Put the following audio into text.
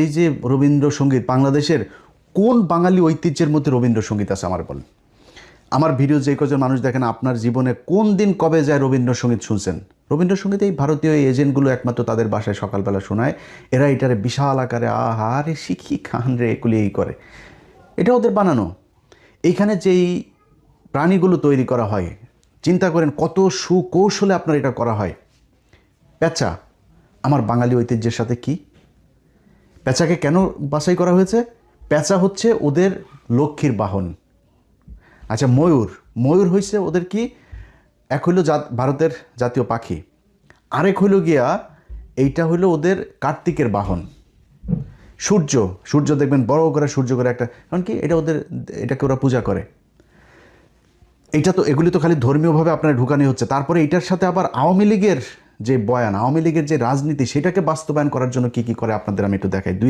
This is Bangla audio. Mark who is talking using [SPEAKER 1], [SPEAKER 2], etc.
[SPEAKER 1] এই যে রবীন্দ্রসঙ্গীত, বাংলাদেশের কোন বাঙালি ঐতিহ্যের মধ্যে রবীন্দ্রসঙ্গীত আছে আমার বলেন? আমার ভিডিও যে কজন মানুষ দেখেন, আপনার জীবনে কোন দিন কবে যায় রবীন্দ্রসঙ্গীত শুনছেন? রবীন্দ্রসঙ্গীত এই ভারতীয় এজেন্টগুলো একমাত্র তাদের বাসায় সকালবেলা শোনায়। এরা এটারে বিশাল আকারে আহা রে শিখি খান রে এগুলি এই করে, এটা ওদের বানানো। এইখানে যেই প্রাণীগুলো তৈরি করা হয়, চিন্তা করেন কত সুকৌশলে আপনার এটা করা হয়। পেঁচা আমার বাঙালি ঐতিহ্যের সাথে কি? পেঁচাকে কেন বাছাই করা হয়েছে? পেঁচা হচ্ছে ওদের লক্ষ্মীর বাহন। আচ্ছা, ময়ূর, ময়ূর হয়েছে ওদের কি? এক হইল ভারতের জাতীয় পাখি, আরেক হইল গিয়া এইটা হইল ওদের কার্তিকের বাহন। সূর্য, সূর্য দেখবেন বড় করে সূর্য করে একটা, কারণ কি এটা ওদের, এটাকে ওরা পূজা করে। এইটা তো, এগুলি তো খালি ধর্মীয়ভাবে আপনার ঢুকানি হচ্ছে। তারপরে এইটার সাথে আবার আওয়ামী লীগের যে বয়ান, আওয়ামী লীগের যে রাজনীতি, সেটাকে বাস্তবায়ন করার জন্য কি কি করে আপনাদের আমি একটু দেখাই।